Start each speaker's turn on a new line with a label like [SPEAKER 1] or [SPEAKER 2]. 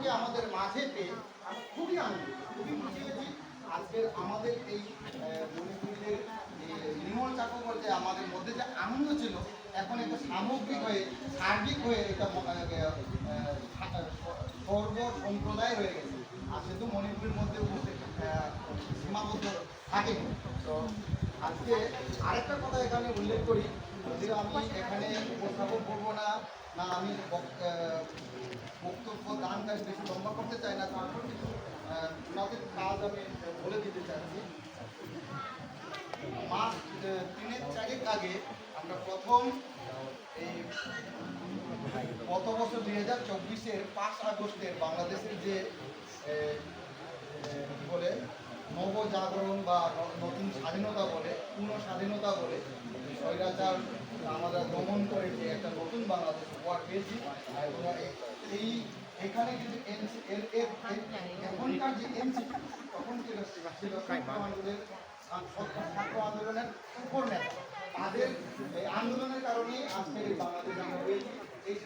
[SPEAKER 1] আপনাকে আমাদের মাঝে পেয়ে আমি খুবই আনন্দিত, খুবই খুশি হয়েছি। আজকের আমাদের এই মণিপুরীদের নির্মল চাকর আমাদের মধ্যে যে আনন্দ ছিল, এখন একটা সামগ্রিক হয়ে সার্বিক হয়ে এটা সর্ব সম্প্রদায় হয়ে গেছে। আর শুধু মণিপুরের মধ্যে সীমাবদ্ধ থাকেনি। তো আজকে আরেকটা কথা এখানে উল্লেখ করি, যে আমি এখানে উপস্থাপন করবো না, না আমি বক্তব্য দানটা বেশি লম্বা করতে চাই না, তারপর কিছু ওনাদের কাজ আমি বলে দিতে চাচ্ছি। মাস 3-4 আগে আমরা প্রথম এই গত বছর 2024-এর 5 আগস্টের বাংলাদেশের যে বলে নবজাগরণ বা নতুন স্বাধীনতা বলে, পূর্ণ স্বাধীনতা বলে, স্বৈরাচার আমরা দমন করে যে একটা নতুন বাংলাদেশ উপহার পেয়েছি। এই এখানে কিন্তু এখনকার যে এনসিপি তখন ছিল ছাত্র আন্দোলনের উপর নেতা, তাদের এই আন্দোলনের কারণেই আজকের এই বাংলাদেশ আমরা পেয়েছি। এই